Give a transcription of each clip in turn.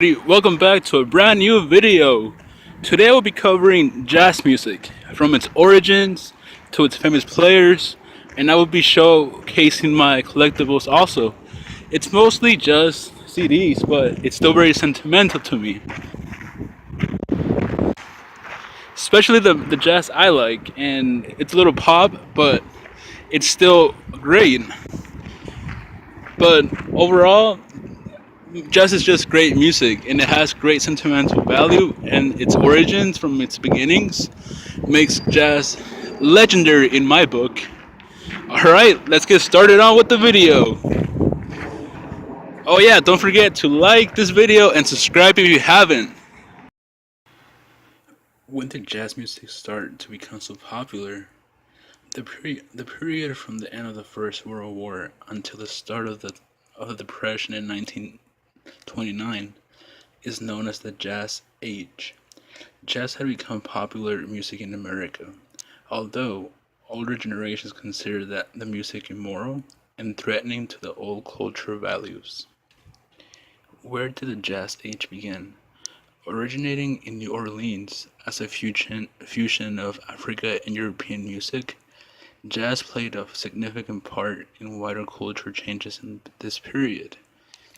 Welcome back to a brand new video. Today we'll be covering jazz music from its origins to its famous players, and I will be showcasing my collectibles also. It's mostly just CDs, but it's still very sentimental to me, especially the jazz I like, and it's a little pop, but it's still great. But overall, jazz is just great music, and it has great sentimental value, and its origins from its beginnings makes jazz legendary in my book. Alright, let's get started on with the video. Oh yeah, don't forget to like this video and subscribe if you haven't. When did jazz music start to become so popular? The period from the end of the First World War until the start of the Depression in 1929 is known as the Jazz Age. Jazz had become popular music in America, although older generations considered that the music immoral and threatening to the old cultural values. Where did the Jazz Age begin? Originating in New Orleans as a fusion of Africa and European music, jazz played a significant part in wider culture changes in this period,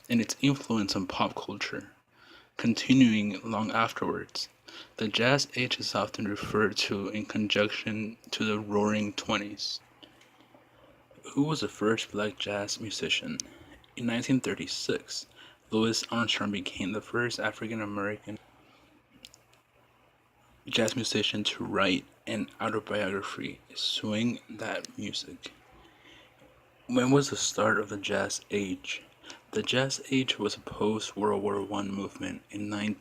and its influence on pop culture, continuing long afterwards. The Jazz Age is often referred to in conjunction to the Roaring Twenties. Who was the first black jazz musician? In 1936, Louis Armstrong became the first African American jazz musician to write an autobiography, Swing That Music. When was the start of the Jazz Age? The Jazz Age was a post-World War I movement in the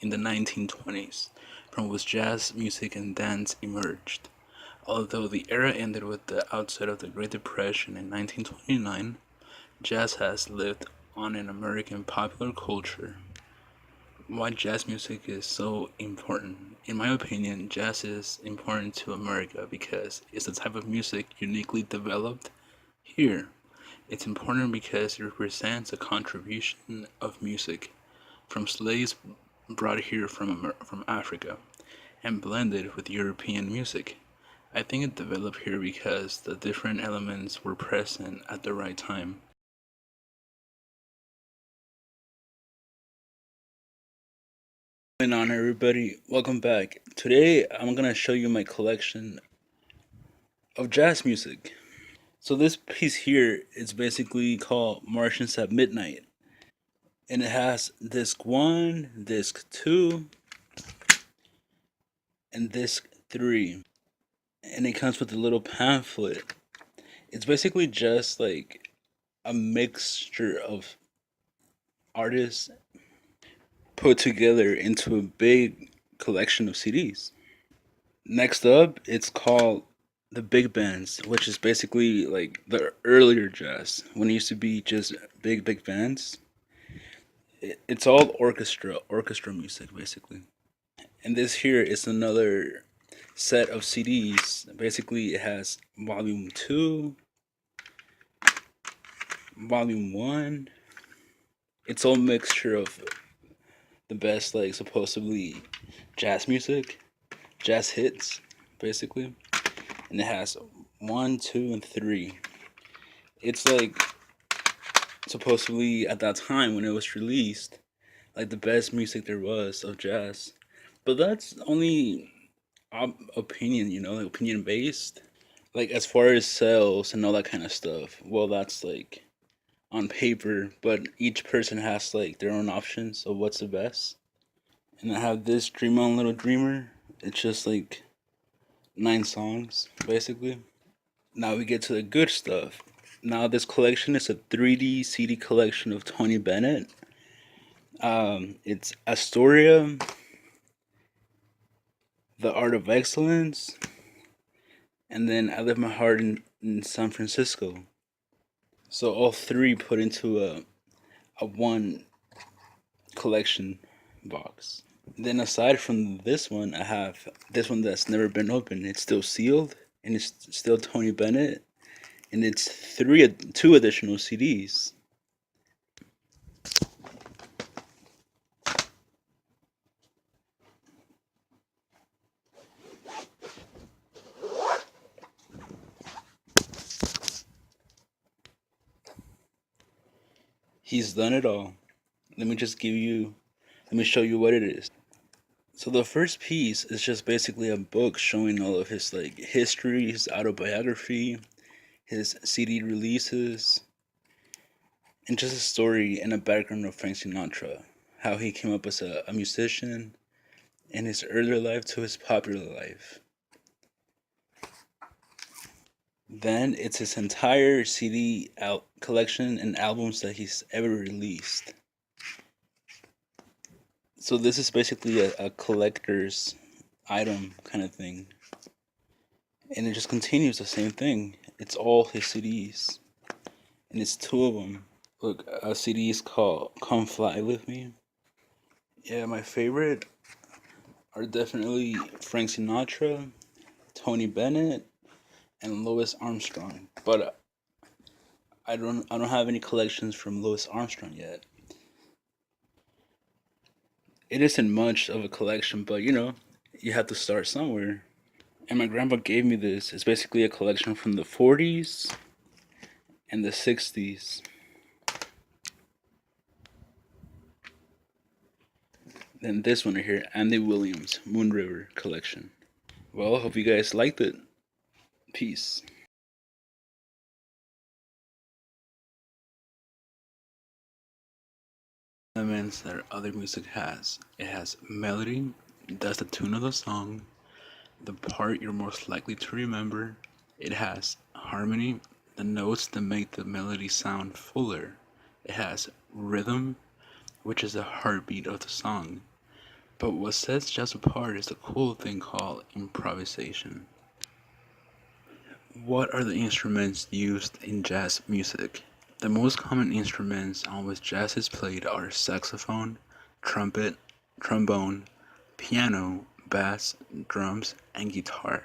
1920s, from which jazz music and dance emerged. Although the era ended with the outset of the Great Depression in 1929, jazz has lived on in American popular culture. Why jazz music is so important? In my opinion, jazz is important to America because it's a type of music uniquely developed here. It's important because it represents a contribution of music from slaves brought here from Africa and blended with European music. I think it developed here because the different elements were present at the right time. What's going on, everybody? Welcome back. Today I'm gonna show you my collection of jazz music. So this piece here is basically called Martians at Midnight, and it has disc 1, disc 2, and disc 3, and it comes with a little pamphlet. It's basically just like a mixture of artists put together into a big collection of CDs. Next up, it's called the big bands, which is basically like the earlier jazz when it used to be just big bands. It's all orchestra music basically. And this here is another set of CDs. Basically, it has volume 2, volume 1. It's all mixture of the best, like, supposedly jazz music, jazz hits, basically. And it has 1, 2, and 3. It's like supposedly at that time when it was released, like the best music there was of jazz. But that's only opinion, like opinion based. Like as far as sales and all that kind of stuff, well, that's like on paper, but each person has like their own options of what's the best. And I have this Dream On Little Dreamer. It's just like 9 songs, basically. Now we get to the good stuff. Now this collection is a 3D CD collection of Tony Bennett. It's Astoria, The Art of Excellence, and then I Live My Heart in San Francisco. So all three put into a one collection box. Then aside from this one, I have this one that's never been opened. It's still sealed, and it's still Tony Bennett, and it's two additional CDs. He's done it all. Let me show you what it is. So the first piece is just basically a book showing all of his like history, his autobiography, his CD releases, and just a story and a background of Frank Sinatra, how he came up as a musician in his earlier life to his popular life. Then it's his entire CD collection and albums that he's ever released. So this is basically a collector's item kind of thing. And it just continues the same thing. It's all his CDs. And it's two of them. Look, a CD is called Come Fly With Me. Yeah, my favorite are definitely Frank Sinatra, Tony Bennett, and Louis Armstrong. But I don't have any collections from Louis Armstrong yet. It isn't much of a collection, but you have to start somewhere. And my grandpa gave me this. It's basically a collection from the 40s and the 60s. Then this one right here, Andy Williams, Moon River collection. Well, hope you guys liked it. Peace. Elements that other music has. It has melody, that's the tune of the song, the part you're most likely to remember. It has harmony, the notes that make the melody sound fuller. It has rhythm, which is the heartbeat of the song. But what sets jazz apart is the cool thing called improvisation. What are the instruments used in jazz music? The most common instruments on which jazz is played are saxophone, trumpet, trombone, piano, bass, drums, and guitar.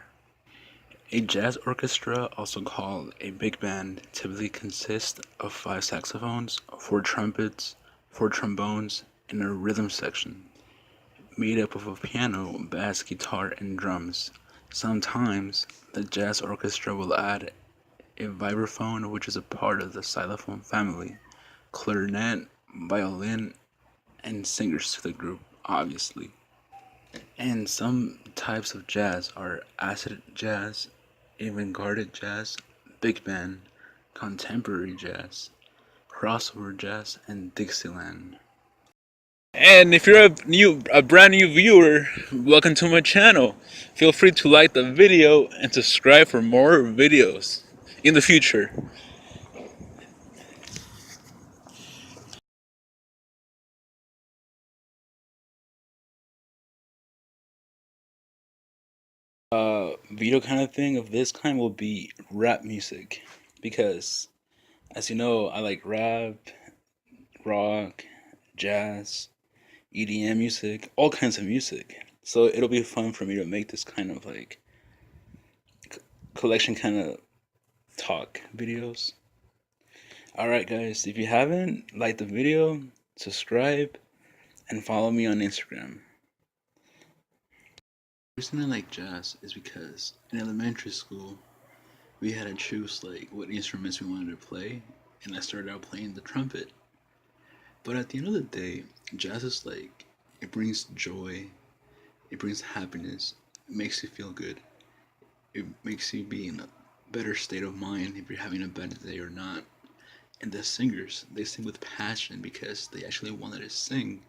A jazz orchestra, also called a big band, typically consists of 5 saxophones, 4 trumpets, 4 trombones, and a rhythm section, made up of a piano, bass, guitar, and drums. Sometimes the jazz orchestra will add a vibraphone, which is a part of the xylophone family, clarinet, violin, and singers to the group, obviously. And some types of jazz are acid jazz, avant-garde jazz, big band, contemporary jazz, crossover jazz, and Dixieland. And if you're a brand new viewer, welcome to my channel. Feel free to like the video and subscribe for more videos in the future. Video kind of thing of this kind will be rap music because, as you know, I like rap, rock, jazz, EDM music, all kinds of music. So it'll be fun for me to make this kind of like collection kind of talk videos. Alright, guys, if you haven't, like the video, subscribe, and follow me on Instagram. The reason I like jazz is because in elementary school, we had to choose like what instruments we wanted to play, and I started out playing the trumpet. But at the end of the day, jazz is like it brings joy, it brings happiness, it makes you feel good, it makes you be in a better state of mind if you're having a bad day or not. And the singers, they sing with passion because they actually wanted to sing,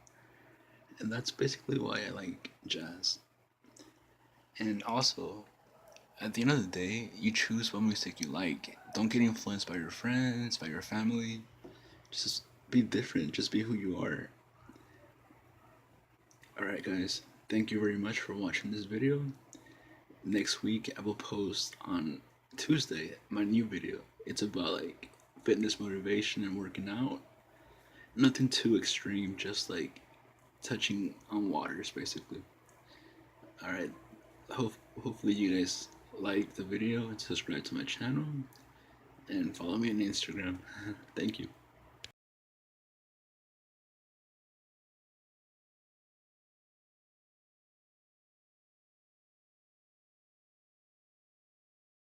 and that's basically why I like jazz. And also, at the end of the day, you choose what music you like. Don't get influenced by your friends, by your family. Just be different. Just be who you are. Alright, guys. Thank you very much for watching this video. Next week, I will post on Tuesday my new video. It's about like fitness motivation and working out. Nothing too extreme, just like touching on waters, basically. Alright. Hopefully you guys like the video and subscribe to my channel and follow me on Instagram. Thank you.